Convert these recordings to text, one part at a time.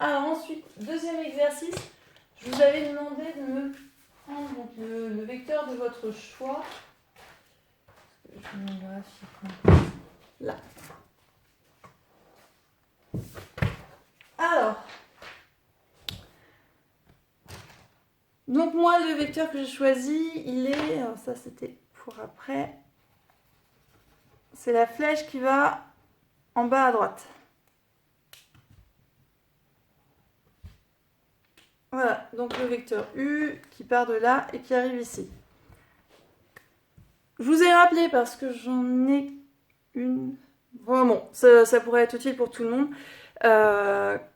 Alors ensuite, deuxième exercice, je vous avais demandé de me prendre donc, le vecteur de votre choix. Je me graphie là. Alors, donc moi le vecteur que j'ai choisi, il est, alors ça c'était pour après, c'est la flèche qui va en bas à droite. Voilà, donc le vecteur U qui part de là et qui arrive ici. Je vous ai rappelé parce que j'en ai une. Bon, ça pourrait être utile pour tout le monde.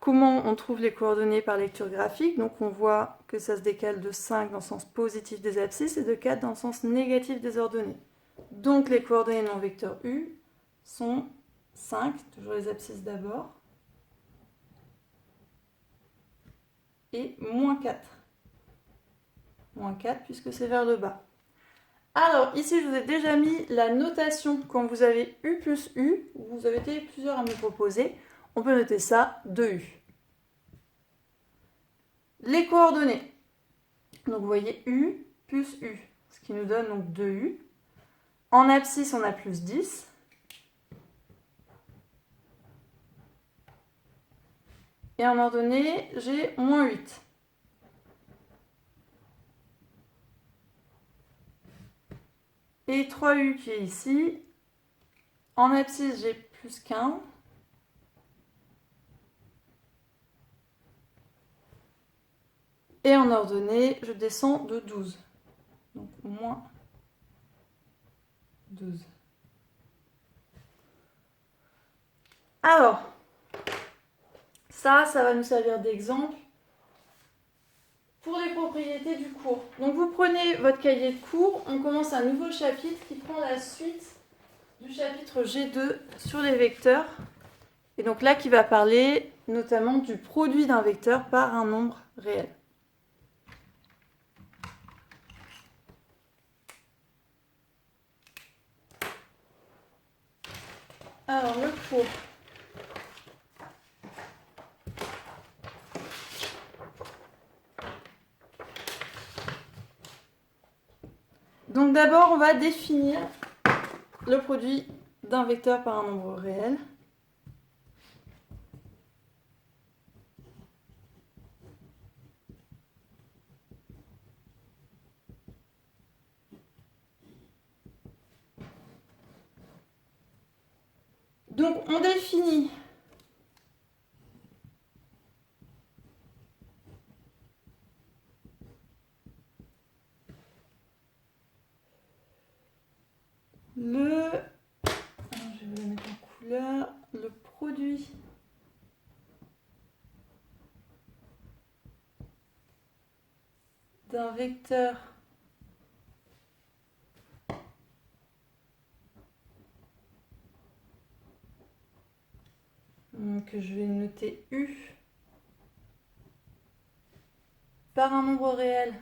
Comment on trouve les coordonnées par lecture graphique. Donc on voit que ça se décale de 5 dans le sens positif des abscisses et de 4 dans le sens négatif des ordonnées. Donc les coordonnées de mon vecteur U sont 5, toujours les abscisses d'abord, et moins 4. Moins 4 puisque c'est vers le bas. Alors ici je vous ai déjà mis la notation quand vous avez U plus U, vous avez été plusieurs à me proposer, on peut noter ça 2U. Les coordonnées, donc vous voyez U plus U, ce qui nous donne donc 2U. En abscisse on a plus 10. Et en ordonnée j'ai moins 8. Et 3U qui est ici. En abscisse, j'ai plus 15. Et en ordonnée, je descends de 12. Donc moins 12. Alors, ça va nous servir d'exemple pour les propriétés du cours. Donc vous prenez votre cahier de cours, on commence un nouveau chapitre qui prend la suite du chapitre G2 sur les vecteurs. Et donc là, qui va parler notamment du produit d'un vecteur par un nombre réel. Alors, le cours. Donc d'abord, on va définir le produit d'un vecteur par un nombre réel. Donc on définit je vais le mettre en couleur, le produit d'un vecteur que je vais noter U par un nombre réel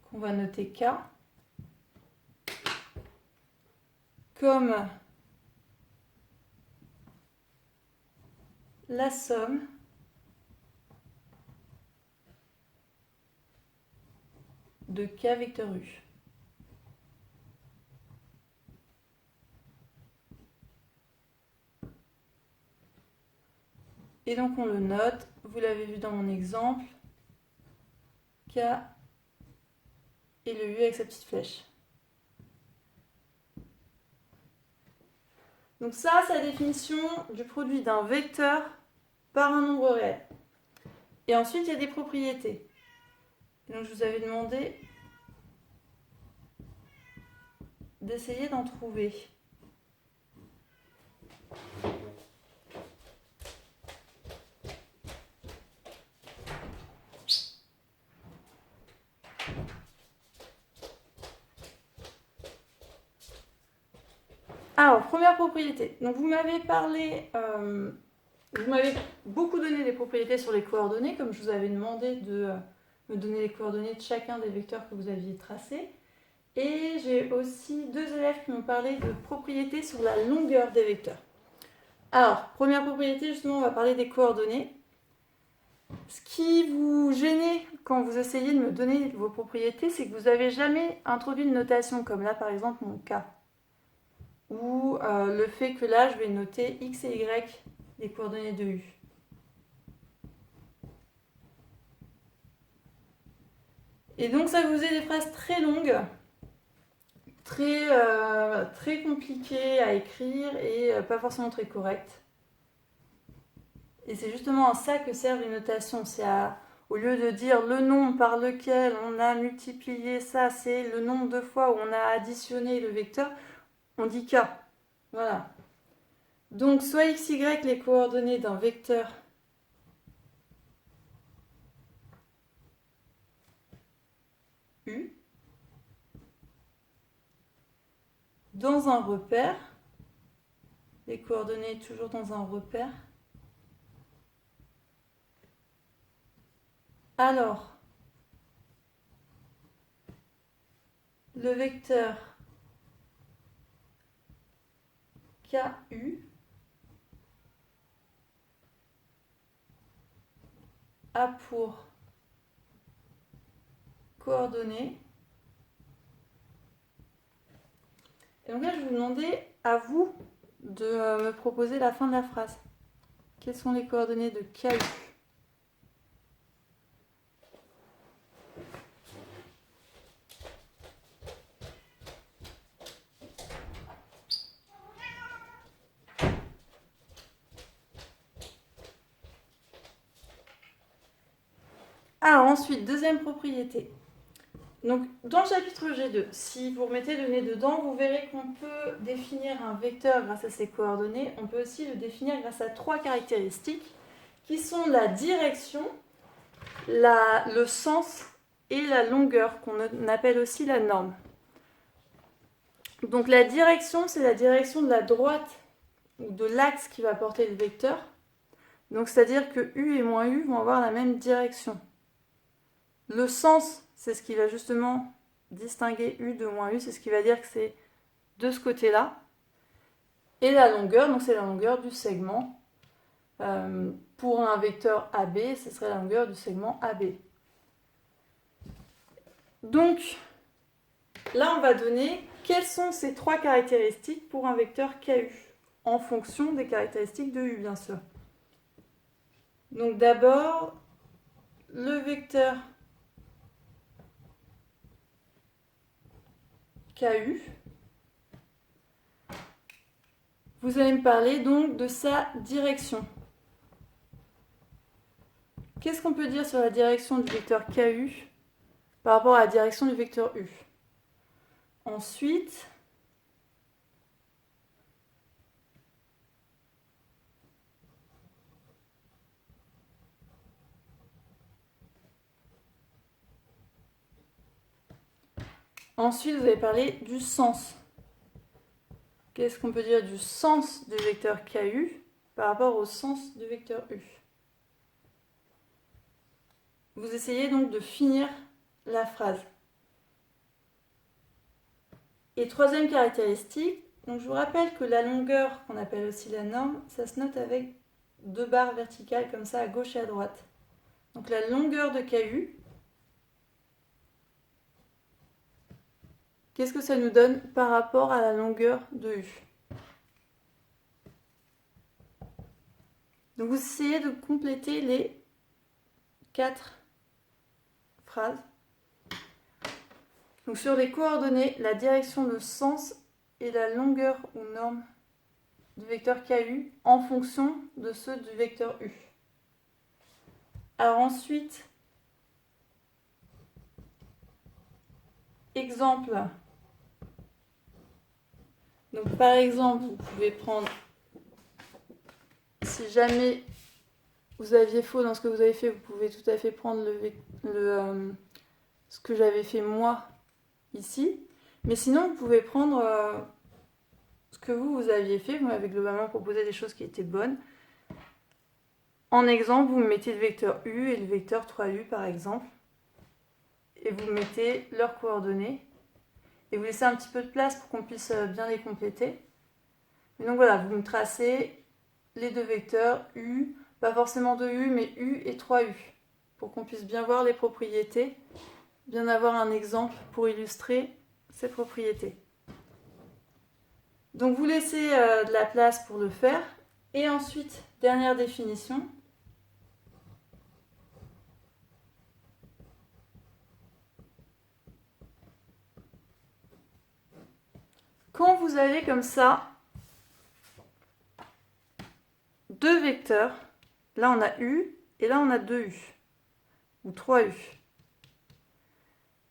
qu'on va noter K comme la somme de K vecteur U. Et donc on le note, vous l'avez vu dans mon exemple, K et le U avec sa petite flèche. Donc ça, c'est la définition du produit d'un vecteur par un nombre réel. Et ensuite, il y a des propriétés. Et donc je vous avais demandé d'essayer d'en trouver. Alors, première propriété. Donc vous m'avez parlé, vous m'avez beaucoup donné des propriétés sur les coordonnées, comme je vous avais demandé de me donner les coordonnées de chacun des vecteurs que vous aviez tracés. Et j'ai aussi 2 élèves qui m'ont parlé de propriétés sur la longueur des vecteurs. Alors, première propriété, justement, on va parler des coordonnées. Ce qui vous gênait quand vous essayez de me donner vos propriétés, c'est que vous n'avez jamais introduit une notation, comme là, par exemple, mon cas. Ou le fait que là, je vais noter x et y, les coordonnées de u. Et donc, ça vous faisait des phrases très longues, très compliquées à écrire et pas forcément très correctes. Et c'est justement à ça que servent les notations. C'est au lieu de dire le nombre par lequel on a multiplié ça, c'est le nombre de fois où on a additionné le vecteur, on dit k. Voilà. Donc, soit x, y, les coordonnées d'un vecteur u, dans un repère, les coordonnées toujours dans un repère. Alors, le vecteur KU a pour coordonnées. Et donc là, je vais vous demander à vous de me proposer la fin de la phrase. Quelles sont les coordonnées de KU? Alors ensuite, deuxième propriété. Donc dans le chapitre G2, si vous remettez le nez dedans, vous verrez qu'on peut définir un vecteur grâce à ses coordonnées. On peut aussi le définir grâce à 3 caractéristiques qui sont la direction, le sens et la longueur, qu'on appelle aussi la norme. Donc la direction, c'est la direction de la droite ou de l'axe qui va porter le vecteur. Donc c'est-à-dire que U et moins U vont avoir la même direction. Le sens, c'est ce qui va justement distinguer U de moins U, c'est ce qui va dire que c'est de ce côté-là. Et la longueur, donc c'est la longueur du segment. Pour un vecteur AB, ce serait la longueur du segment AB. Donc, là, on va donner quelles sont ces 3 caractéristiques pour un vecteur KU, en fonction des caractéristiques de U, bien sûr. Donc d'abord, le vecteur KU, vous allez me parler donc de sa direction. Qu'est-ce qu'on peut dire sur la direction du vecteur KU par rapport à la direction du vecteur U? Ensuite, vous allez parler du sens. Qu'est-ce qu'on peut dire du sens du vecteur KU par rapport au sens du vecteur U? Vous essayez donc de finir la phrase. Et troisième caractéristique, donc je vous rappelle que la longueur, qu'on appelle aussi la norme, ça se note avec 2 barres verticales comme ça à gauche et à droite. Donc la longueur de KU, qu'est-ce que ça nous donne par rapport à la longueur de U? Donc vous essayez de compléter les 4 phrases. Donc sur les coordonnées, la direction, le sens et la longueur ou norme du vecteur KU en fonction de ceux du vecteur U. Alors ensuite, exemple. Donc par exemple, vous pouvez prendre, si jamais vous aviez faux dans ce que vous avez fait, vous pouvez tout à fait prendre ce que j'avais fait moi ici. Mais sinon, vous pouvez prendre ce que vous aviez fait. Vous m'avez globalement proposé des choses qui étaient bonnes. En exemple, vous mettez le vecteur U et le vecteur 3U par exemple. Et vous mettez leurs coordonnées. et vous laissez un petit peu de place pour qu'on puisse bien les compléter. Et donc voilà, vous me tracez les deux vecteurs U, pas forcément 2U, mais U et 3U, pour qu'on puisse bien voir les propriétés, bien avoir un exemple pour illustrer ces propriétés. Donc vous laissez de la place pour le faire, et ensuite, dernière définition. Quand vous avez comme ça deux vecteurs, là on a U et là on a 2U, ou 3U.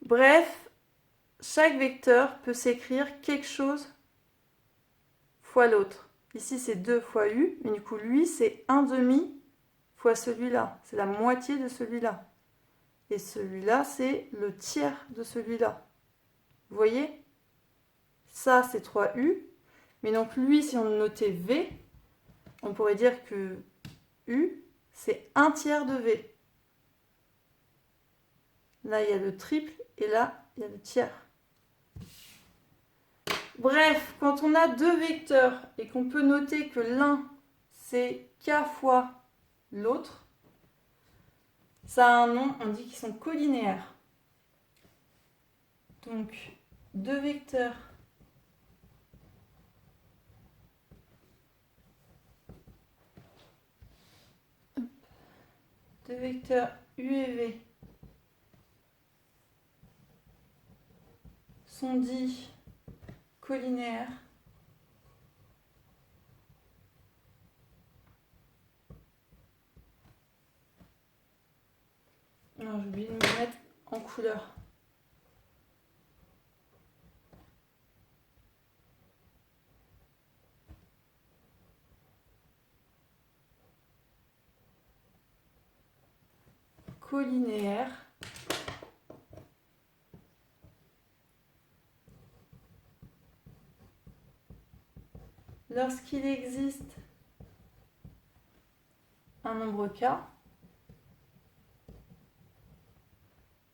Bref, chaque vecteur peut s'écrire quelque chose fois l'autre. Ici c'est 2 fois U, mais du coup lui c'est 1/2 fois celui-là, c'est la moitié de celui-là. Et celui-là c'est le tiers de celui-là. Vous voyez? Ça c'est 3U, mais donc lui si on notait V, on pourrait dire que U, c'est 1/3 de V. Là, il y a le triple et là, il y a le tiers. Bref, quand on a deux vecteurs et qu'on peut noter que l'un, c'est K fois l'autre, ça a un nom, on dit qu'ils sont colinéaires. Donc, deux vecteurs U et V sont dits colinéaires. Alors, j'ai oublié de me mettre en couleur. Colinéaires. Lorsqu'il existe un nombre K,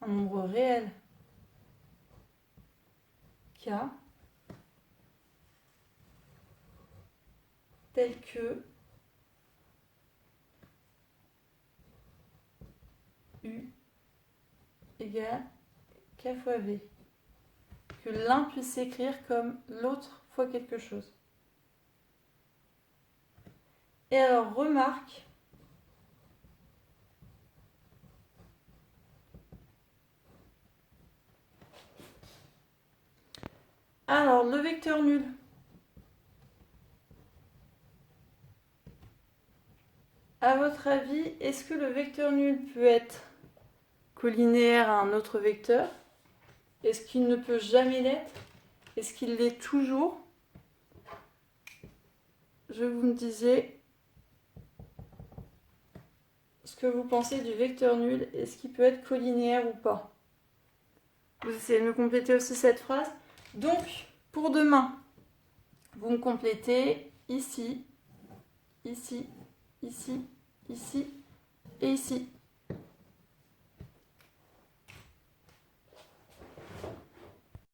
un nombre réel K, tel que U égale K fois V. Que l'un puisse s'écrire comme l'autre fois quelque chose. Et alors, remarque, alors le vecteur nul, à votre avis, est-ce que le vecteur nul peut être colinéaire à un autre vecteur? Est-ce qu'il ne peut jamais l'être? Est-ce qu'il l'est toujours? Je vous me disiez ce que vous pensez du vecteur nul. Est-ce qu'il peut être colinéaire ou pas? Vous essayez de me compléter aussi cette phrase. Donc, pour demain, vous me complétez ici, ici, ici, ici et ici.